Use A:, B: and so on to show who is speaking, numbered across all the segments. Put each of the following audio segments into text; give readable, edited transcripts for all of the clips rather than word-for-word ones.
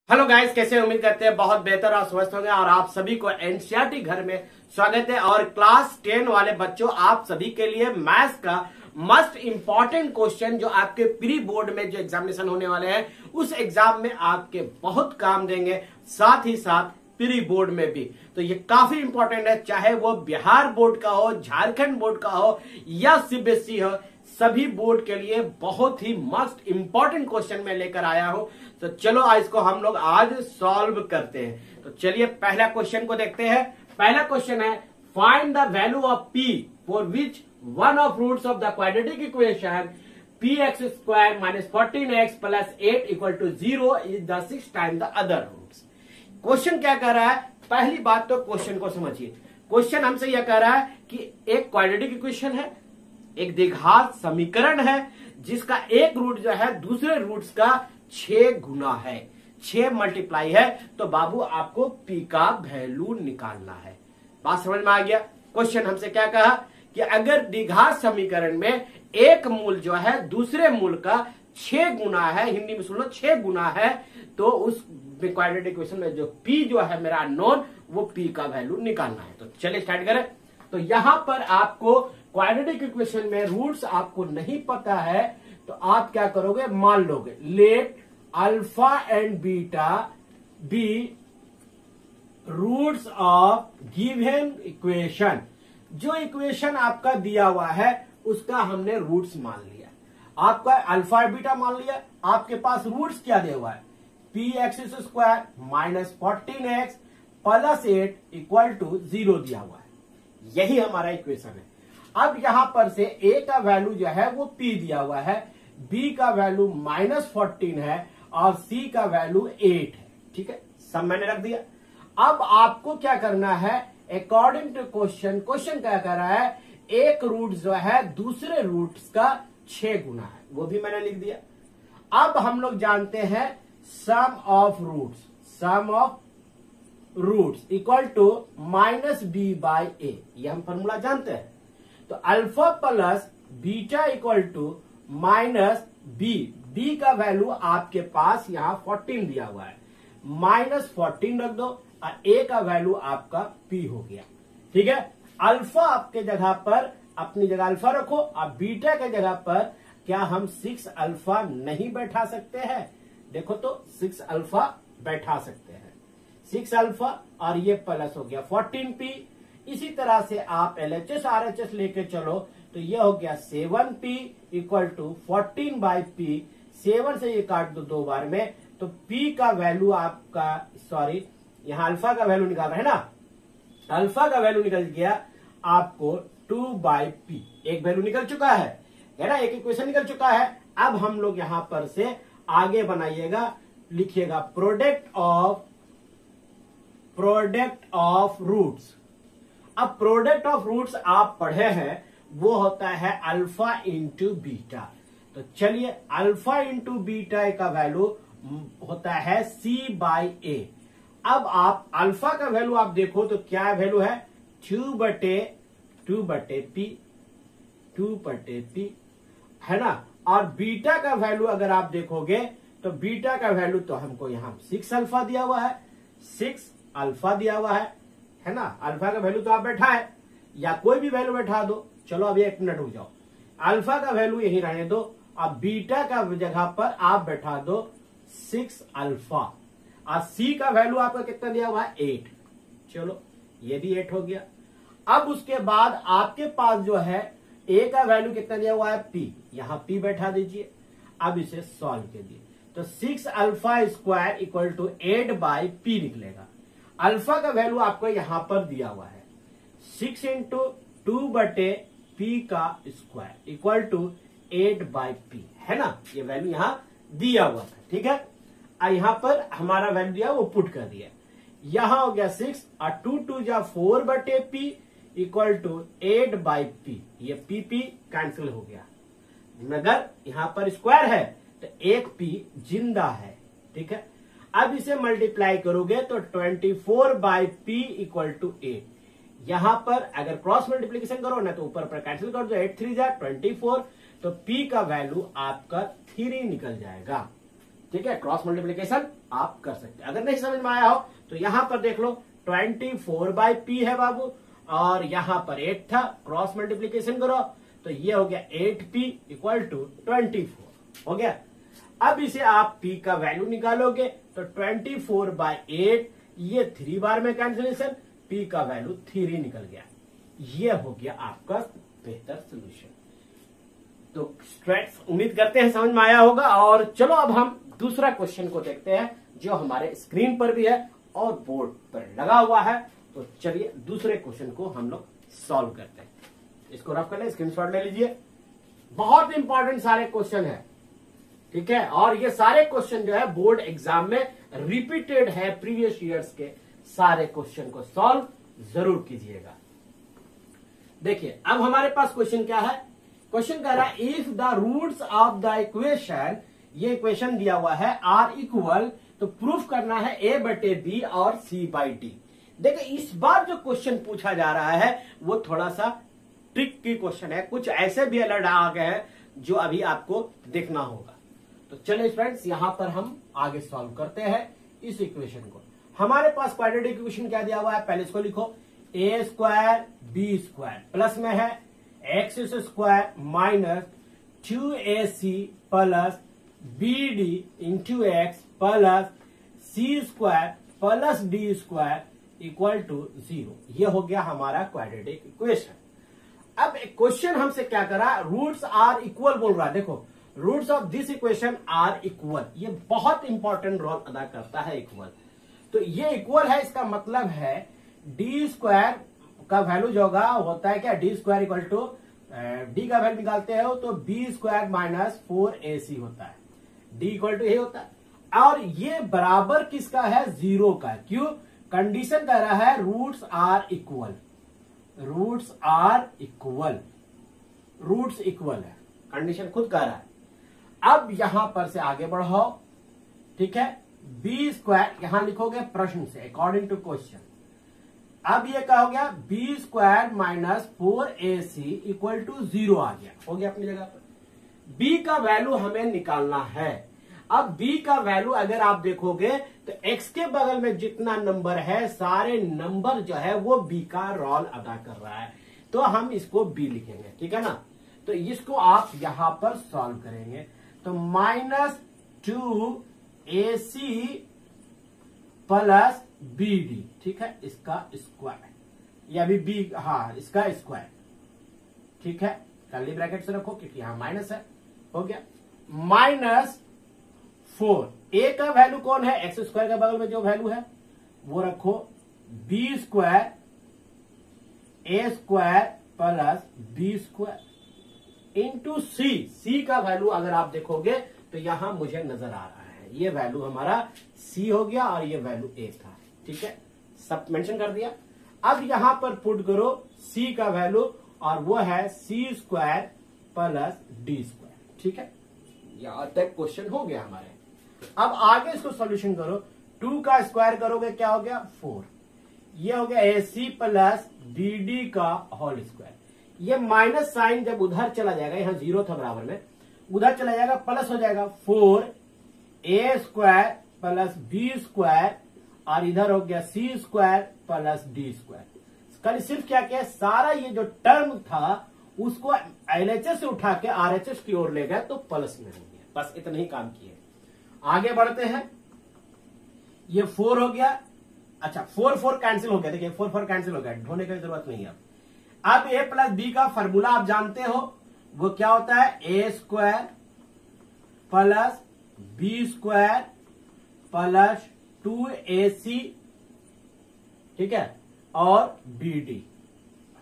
A: Hello guys, कैसे उम्मीद करते हैं बहुत बेहतर और स्वस्थ होंगे। और आप सभी को एनसीईआरटी घर में स्वागत है। और क्लास 10 वाले बच्चों, आप सभी के लिए मैथ्स का मस्ट इंपॉर्टेंट क्वेश्चन जो आपके प्री बोर्ड में जो एग्जामिनेशन होने वाले हैं उस एग्जाम में आपके बहुत काम देंगे, साथ ही साथ प्री बोर्ड में भी। तो ये काफी इंपॉर्टेंट है, चाहे वो बिहार बोर्ड का हो, झारखंड बोर्ड का हो या सीबीएसई हो, सभी बोर्ड के लिए बहुत ही मस्ट इंपॉर्टेंट क्वेश्चन मैं लेकर आया हूं। तो चलो आज इसको हम लोग आज सॉल्व करते हैं। तो चलिए पहला क्वेश्चन को देखते हैं। पहला क्वेश्चन है, find the value of p for which one of roots of the quadratic equation px² - 14x + 8 = 0 is the 6 time the other roots. Question क्या कर रहा है? पहली बात तो क्वेश्चन को समझिए। क्वेश्चन हमसे यह कह रहा है कि एक क्वाड्रेटिक इक्वेशन है, एक द्विघात समीकरण है जिसका एक रूट जो है दूसरे रूट्स का 6 गुना है, 6 मल्टीप्लाई है। तो बाबू आपको p का वैल्यू निकालना है। बात समझ में आ गया? क्वेश्चन हमसे क्या कहा कि अगर द्विघात समीकरण में एक मूल जो है दूसरे मूल का 6 गुना है, हिंदी में सुन लो 6 गुना है, तो उस क्वाड्रेटिक इक्वेशन में जो p जो है मेरा अननोन, वो p का वैल्यू निकालना है। तो चलिए स्टार्ट करें। तो यहां पर आपको क्वाड्रेटिक इक्वेशन में रूट्स आपको नहीं पता है, तो आप क्या करोगे? मान लोगे let alpha and beta be roots of given equation. जो इक्वेशन आपका दिया हुआ है उसका हमने रूट्स मान लिया। आपका अल्फा बीटा मान लिया। आपके पास रूट्स क्या दिया हुआ है? px² - 14x + 8 = 0 दिया हुआ है। यही हमारा इक्वेशन है। अब यहां पर से a का वैल्यू जो है वो p दिया हुआ है, b का वैल्यू -14 है और c का वैल्यू 8 है। ठीक है, सब मैंने रख दिया। अब आपको क्या करना है? अकॉर्डिंग टू क्वेश्चन, क्वेश्चन क्या कर रहा है? एक रूट जो है दूसरे रूट्स का 6 गुना है, वो भी मैंने लिख दिया। अब हम लोग जानते हैं sum of roots, sum of roots equal to -b/a, ये हम फॉर्मूला जानते हैं। तो alpha plus beta equal to -b, b का वैल्यू आपके पास यहां 14 दिया हुआ है, -14 रख दो और a का वैल्यू आपका p हो गया। ठीक है, अल्फा आपके जगह पर अपनी जगह अल्फा रखो और बीटा के जगह पर क्या हम 6 अल्फा नहीं बैठा सकते हैं? देखो तो 6 अल्फा बैठा सकते हैं, 6 अल्फा और ये प्लस हो गया 14p। इसी तरह से आप LHS RHS लेके चलो तो ये हो गया 7p = 14/p। 7 से ये काट दो 2 बार में, तो p का वैल्यू आपका, सॉरी यहां अल्फा का वैल्यू निकाल रहे हैं ना, अल्फा का वैल्यू निकल गया आपको 2/p। एक वैल्यू निकल चुका है ना, एक इक्वेशन निकल चुका है। अब हम लोग यहां पर से आगे बनाइएगा, लिखिएगा प्रोडक्ट ऑफ रूट्स। अब प्रोडक्ट ऑफ रूट्स आप पढ़े हैं, वो होता है अल्फा इंटू बीटा। तो चलिए अल्फा इंटू बीटा का वैल्यू होता है c/a। अब आप अल्फा का वैल्यू आप देखो तो क्या वैल्यू है? 2/p है ना। और बीटा का वैल्यू अगर आप देखोगे तो बीटा का वैल्यू तो हमको यहां 6 अल्फा दिया हुआ है, 6 अल्फा दिया हुआ है ना। अल्फा का वैल्यू तो आप बैठा है, या कोई भी वैल्यू बैठा दो। चलो अभी 1 मिनट रुक जाओ, अल्फा का वैल्यू यही रहने दो। अब बीटा का जगह पर आप बैठा दो 6 अल्फा और सी का वैल्यू आपका कितना दिया हुआ है? 8। चलो ये भी 8 हो गया। अब उसके बाद आपके पास जो है a का वैल्यू कितना दिया हुआ है? p, यहां p बैठा दीजिए। अब इसे सॉल्व कीजिए तो 6 alpha square equal to 8/p निकलेगा। अल्फा का वैल्यू आपको यहां पर दिया हुआ है 6 × 2/p का स्क्वायर इक्वल टू 8/p, है ना। ये वैल्यू यहां दिया हुआ था। ठीक है, यहां पर हमारा वैल्यू दिया वो पुट कर दिया। यहां हो गया 6 और 2 × 2 = 4/p इक्वल टू 8/p। ये p कैंसिल हो गया, मगर यहां पर स्क्वायर है तो एक p जिंदा है। ठीक है, अब इसे मल्टीप्लाई करोगे तो 24/p = 8। यहां पर अगर क्रॉस मल्टीप्लीकेशन करो ना तो ऊपर पर कैंसिल कर दो, 8 3 = 24, तो p का वैल्यू आपका 3 निकल जाएगा। ठीक है, क्रॉस मल्टीप्लीकेशन आप कर सकते हैं। अगर नहीं समझ में आया हो तो यहां पर देख लो 24/p है बाबू, और यहां पर 8 था, क्रॉस मल्टीप्लीकेशन करो तो ये हो गया 8p इक्वल टू 24 हो गया। अब इसे आप p का वैल्यू निकालोगे तो 24/8, ये 3 बार में कैंसिलेशन, p का वैल्यू 3 निकल गया। ये हो गया आपका बेहतर सोल्यूशन। तो स्ट्रेट्स उम्मीद करते हैं समझ में आया होगा। और चलो अब हम दूसरा क्वेश्चन को देखते हैं जो हमारे स्क्रीन पर भी है और बोर्ड पर लगा हुआ है। तो चलिए दूसरे क्वेश्चन को हम लोग सॉल्व करते हैं। इसको रफ कर ले, स्क्रीनशॉट ले लीजिए। बहुत इंपॉर्टेंट सारे क्वेश्चन है, ठीक है, और ये सारे क्वेश्चन जो है बोर्ड एग्जाम में रिपीटेड है, प्रीवियस ईयर्स के सारे क्वेश्चन को सॉल्व जरूर कीजिएगा। देखिए अब हमारे पास क्वेश्चन क्या है, क्वेश्चन कह रहा है if the roots of the equation, ये इक्वेशन दिया हुआ है आर इक्वल, तो प्रूफ करना है a/b और c/d। देखिए इस बार जो क्वेश्चन पूछा जा रहा है वो थोड़ा सा ट्रिक की क्वेश्चन है, कुछ ऐसे भी अलर्ट आ गए हैं जो अभी आपको देखना होगा। तो चलिए फ्रेंड्स यहां पर हम आगे सॉल्व करते हैं इस इक्वेशन को। हमारे पास क्वाड्रेटिक इक्वेशन क्या दिया हुआ है, पहले इसको लिखो a² b² प्लस में है x² minus 2ac plus bd into x plus c² plus d² equal to 0। ये हो गया हमारा क्वाड्रेटिक इक्वेशन। अब क्वेश्चन हमसे क्या करा, रूट्स आर इक्वल बोल रहा है। देखो roots of this equation are equal, ये बहुत इंपॉर्टेंट रोल अदा करता है इक्वल। तो ये इक्वल है, इसका मतलब है d² का वैल्यू जो होता है क्या, d² इक्वल टू d का वैल्यू निकालते हो तो b² माइनस 4ac होता है, d इक्वल टू ये होता है। और ये बराबर किसका है, 0 का। क्यों, कंडीशन कह रहा है roots are equal, roots are equal, roots equal है, कंडीशन खुद कह रहा है। अब यहां पर से आगे बढ़ो, ठीक है, b² यहां लिखोगे प्रश्न से अकॉर्डिंग टू क्वेश्चन। अब ये क्या हो गया, b² minus 4ac equal to 0 आ गया, हो गया अपनी जगह पर। b का वैल्यू हमें निकालना है। अब b का वैल्यू अगर आप देखोगे तो x के बगल में जितना नंबर है सारे नंबर जो है वो b का रोल अदा कर रहा है, तो हम इसको b लिखेंगे, ठीक है ना। तो इसको आप यहां पर सॉल्व करेंगे तो -2ac प्लस bd, ठीक है, इसका स्क्वायर, या अभी b, हाँ इसका स्क्वायर, ठीक है, कर्ली ब्रैकेट से रखो क्योंकि यहां माइनस है, हो गया -4। a का वैल्यू कौन है, x² के बगल में जो वैल्यू है वो रखो b² a² plus b² into c का वैल्यू अगर आप देखोगे तो यहां मुझे नजर आ रहा है ये वैल्यू हमारा c हो गया और ये वैल्यू a था, ठीक है, सब मेंशन कर दिया। अब यहां पर पुट करो c का वैल्यू और वो है c² प्लस d², ठीक है, यहां तक क्वेश्चन हो गया हमारे। अब आगे इसको सॉल्यूशन करो, 2 का स्क्वायर करोगे क्या हो गया 4, ये हो गया ac प्लस bd का होल स्क्वायर। ये माइनस साइन जब उधर चला जाएगा, यहां 0 था बराबर में, उधर चला जाएगा प्लस हो जाएगा 4a² प्लस b² और इधर हो गया c² प्लस d²। कल सिर्फ क्या किया, सारा ये जो टर्म था उसको LHS से उठा के RHS की ओर ले गए तो प्लस में हो गया, बस इतना ही काम किए। आगे बढ़ते हैं, ये 4 हो गया, अच्छा 4 कैंसिल हो गया, देखिए 4 कैंसिल हो गया, ढोने की जरूरत नहीं है। अब a प्लस b का फॉर्मूला आप जानते हो, वो क्या होता है, a² plus b² plus 2ac, ठीक है, और bd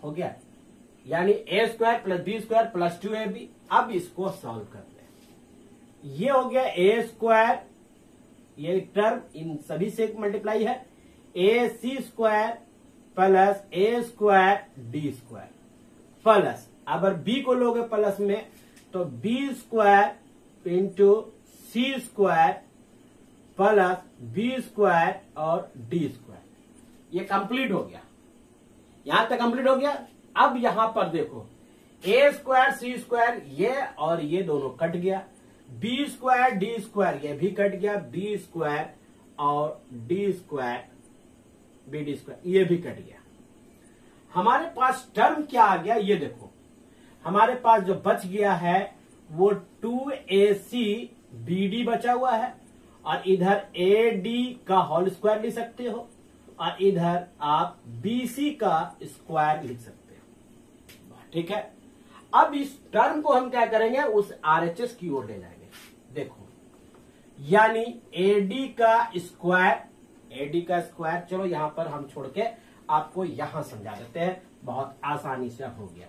A: हो गया, यानी a² plus b² plus 2ab। अब इसको सॉल्व करते हैं, ये हो गया a², ये टर्म इन सभी से मल्टीप्लाई है, ac² plus a² d² plus, अगर b को लोगे प्लस में तो b² into c² plus b² और d²। ये कंप्लीट हो गया, यहां तक कंप्लीट हो गया। अब यहां पर देखो a² c² ये और ये दोनों कट गया, b² d² ये भी कट गया, b² और d square b d square ये भी कट गया। हमारे पास टर्म क्या आ गया ये देखो, हमारे पास जो बच गया है वो 2ac bd बचा हुआ है और इधर ad का होल स्क्वायर लिख सकते हो और इधर आप bc का स्क्वायर लिख सकते हो। ठीक है, अब इस टर्म को हम क्या करेंगे, उस RHS की ओर ले जाएंगे। देखो यानी ad का स्क्वायर चलो यहां पर हम छोड़ के आपको यहां समझा देते हैं, बहुत आसानी से हो गया।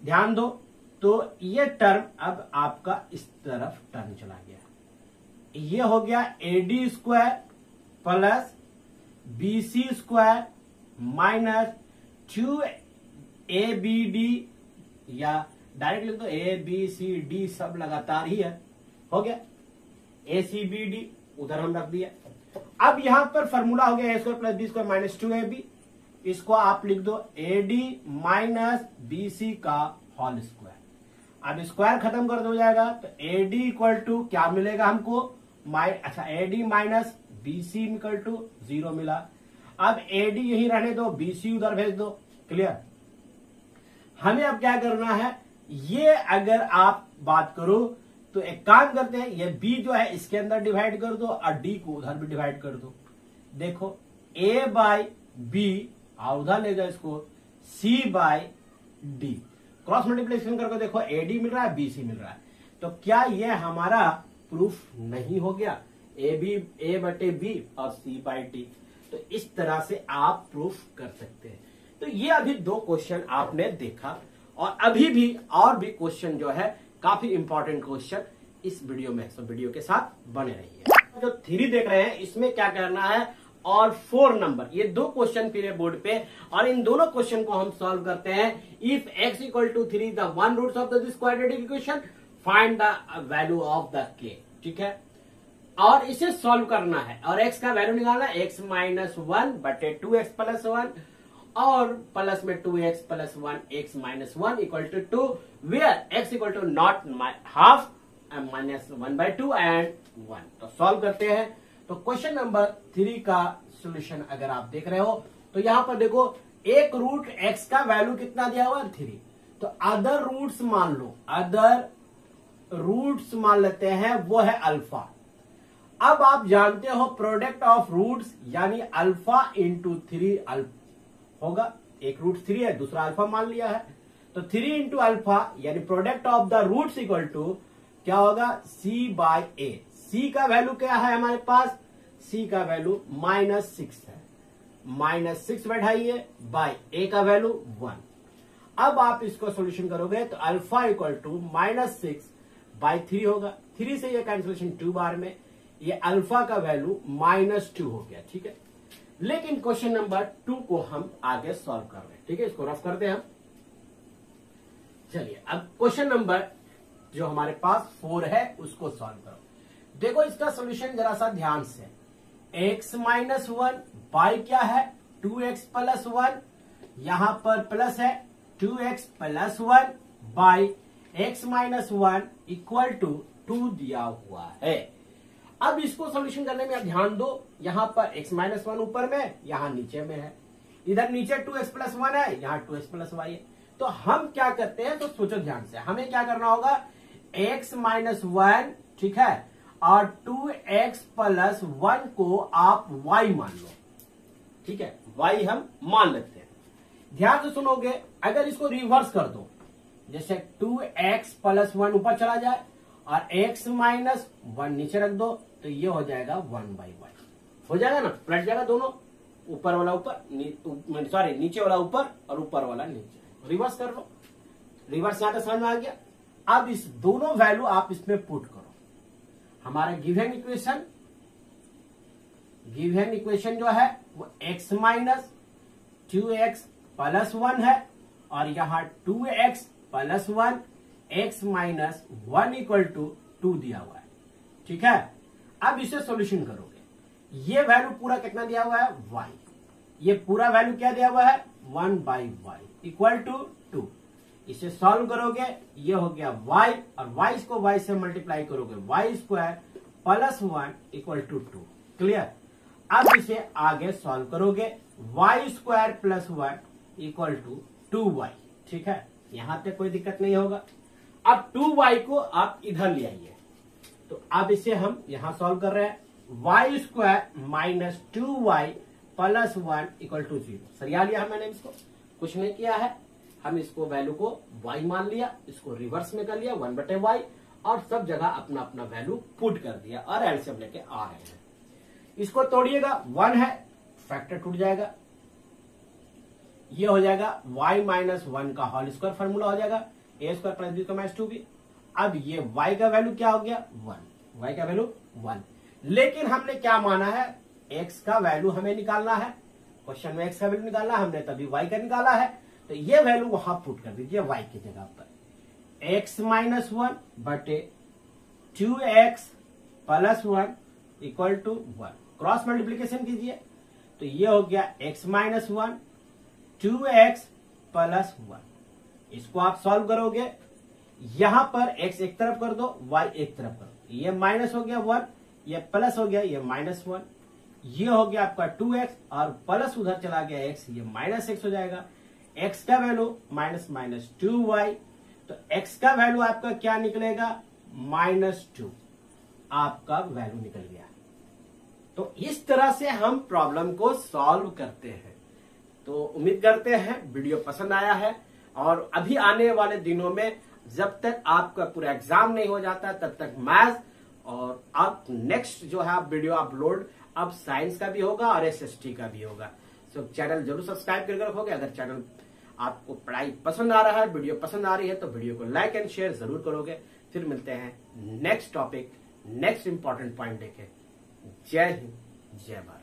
A: ध्यान दो, तो ये टर्म अब आपका इस तरफ टर्न चला गया, ये हो गया ad square plus bc square minus 2abd, या डायरेक्ट लिख दो abcd सब लगातार ही है, हो गया acbd उधर हम रख दिया। अब यहां पर फॉर्मूला हो गया a square plus b square minus 2ab, इसको आप लिख दो ad माइनस bc का होल स्क्वायर। अब स्क्वायर खत्म कर दो जाएगा तो ad इक्वल टू क्या मिलेगा हमको, अच्छा ad minus bc equal to 0 मिला। अब ad यही रहने दो, bc उधर भेज दो, क्लियर। हमें अब क्या करना है, ये अगर आप बात करो तो एक काम करते हैं, ये b जो है इसके अंदर डिवाइड कर दो और d को उधर भी डिवाइड कर दो। देखो a बाई b और उधर ले जाओ इसको c by d, cross multiplication करके देखो ad मिल रहा है bc मिल रहा है, तो क्या ये हमारा प्रूफ नहीं हो गया, a बटे b और c बाई d। तो इस तरह से आप प्रूफ कर सकते हैं। तो ये अभी 2 क्वेश्चन आपने देखा और अभी भी और भी क्वेश्चन जो है काफी इंपॉर्टेंट क्वेश्चन इस वीडियो में, तो वीडियो के साथ बने रहिए। जो 3 देख रहे हैं इसमें क्या करना है, और 4 नंबर, ये 2 क्वेश्चन फिर बोर्ड पे और इन दोनों क्वेश्चन को हम सॉल्व करते हैं। If x equal to 3 the one roots of this quadratic equation find the value of the k। ठीक है, और इसे सॉल्व करना है और x का वैल्यू निकालना है, x माइनस 1 बटे 2x प्लस 1 और प्लस में 2x plus 1 x minus 1 equal to 2, where x equal to not half minus 1/2 and 1। तो सॉल्व करते हैं। तो क्वेश्चन नंबर 3 का सॉल्यूशन अगर आप देख रहे हो तो यहां पर देखो एक रूट x का वैल्यू कितना दिया हुआ है 3, तो अदर रूट्स मान लो, अदर रूट्स मान लेते हैं वो है अल्फा। अब आप जानते हो प्रोडक्ट ऑफ रूट्स यानी अल्फा इंटू 3 होगा, एक रूट 3 है दूसरा अल्फा मान लिया है, तो 3 इंटू अल्फा यानी product of the roots equal to क्या होगा, c बाई a। c का वैल्यू क्या है हमारे पास, c का वैल्यू -6 है, -6 बैठाइए बाई a का वैल्यू 1। अब आप इसको सॉल्यूशन करोगे तो अल्फा इक्वल टू -6 बाई 3 होगा, 3 से ये कैंसिलेशन 2 बार में ये अल्फा का वैल्यू -2 हो गया। ठीक है, लेकिन क्वेश्चन नंबर 2 को हम आगे सॉल्व कर रहे हैं। ठीक है, इसको रफ करते हैं हम। चलिए अब क्वेश्चन नंबर जो हमारे पास 4 है उसको सॉल्व करो। देखो इसका सॉल्यूशन जरा सा ध्यान से, x माइनस 1 बाई क्या है 2x प्लस 1, यहां पर प्लस है 2x plus 1 by x minus 1 equal to 2 दिया हुआ है। अब इसको सॉल्यूशन करने में ध्यान दो, यहां पर x माइनस 1 ऊपर में, यहां नीचे में है, इधर नीचे 2x प्लस 1 है, यहां 2x प्लस y है। तो हम क्या करते हैं, तो सोचो ध्यान से, हमें क्या करना होगा, x माइनस 1 ठीक है और 2x प्लस 1 को आप y मान लो। ठीक है, y हम मान लेते हैं। ध्यान से सुनोगे, अगर इसको रिवर्स कर दो, जैसे 2x प्लस 1 ऊपर चला जाए और x माइनस 1 नीचे रख दो, तो ये हो जाएगा 1/y, हो जाएगा ना, पलट जाएगा दोनों, ऊपर वाला ऊपर सॉरी नीचे वाला ऊपर और ऊपर वाला नीचे। रिवर्स कर लो, रिवर्स यहां तक समझ में आ गया। अब इस दोनों वैल्यू आप इसमें पुट करो। हमारा गिवन इक्वेशन जो है वो x माइनस 2x प्लस 1 है और यहां 2x plus 1 x minus 1 equal to 2 दिया हुआ है। ठीक है, अब इसे सॉल्यूशन करोगे, ये वैल्यू पूरा कितना दिया हुआ है y, ये पूरा वैल्यू क्या दिया हुआ है 1/y इक्वल टू 2। इसे सॉल्व करोगे, ये हो गया y और y को y से मल्टीप्लाई करोगे y square plus 1 equal to 2। Clear, अब इसे आगे सॉल्व करोगे, y² + 1 = 2y। ठीक है, यहां तक कोई दिक्कत नहीं होगा। अब 2y को आप इधर ले आइए, तो अब इसे हम यहां सॉल्व कर रहे हैं, y² - 2y + 1 = 0। सरिया लिया मैंने, इसको कुछ नहीं किया है, हम इसको वैल्यू को y मान लिया, इसको रिवर्स में कर लिया 1/y, और सब जगह अपना अपना वैल्यू पुट कर दिया और एलसीएम लेके आ रहे हैं। इसको तोड़िएगा, 1 है, फैक्टर टूट जाएगा, ये हो जाएगा y - 1 का होल स्क्वायर, फॉर्मूला हो जाएगा a² + b - 2b। अब ये y का वैल्यू क्या हो गया, 1, y का वैल्यू 1। लेकिन हमने क्या माना है, x का वैल्यू हमें निकालना है, क्वेश्चन में x का वैल्यू निकालना है, हमने तभी y का निकाला है, तो ये वैल्यू वहां पुट कर दीजिए y की जगह पर, x - 1 बटे 2x + 1 = 1। क्रॉस मल्टीप्लीकेशन कीजिए, तो ये हो गया x - 1 2x + 1। इसको आप सॉल्व करोगे, यहां पर x एक तरफ कर दो, y एक तरफ कर दो, ये माइनस हो गया 1, ये प्लस हो गया, ये -1, ये हो गया आपका 2x, और प्लस उधर चला गया x, ये -x हो जाएगा। x का वैल्यू -2y, तो x का वैल्यू आपका क्या निकलेगा, -2 आपका वैल्यू निकल गया। तो इस तरह से हम प्रॉब्लम को सॉल्व करते हैं। तो उम्मीद करते हैं वीडियो पसंद आया है, और अभी आने वाले दिनों में जब तक आपका पूरा एग्जाम नहीं हो जाता तब तक मैथ्स, और अब नेक्स्ट जो है आप वीडियो अपलोड अब साइंस का भी होगा और एसएसटी का भी होगा। तो चैनल जरूर सब्सक्राइब करके रखोगे। अगर चैनल आपको पढ़ाई पसंद आ रहा है, वीडियो पसंद आ रही है, तो वीडियो को लाइक एंड शेयर जरूर करोगे। फिर मिलते हैं next topic, next important point लेके। जय हिंद, जय भारत।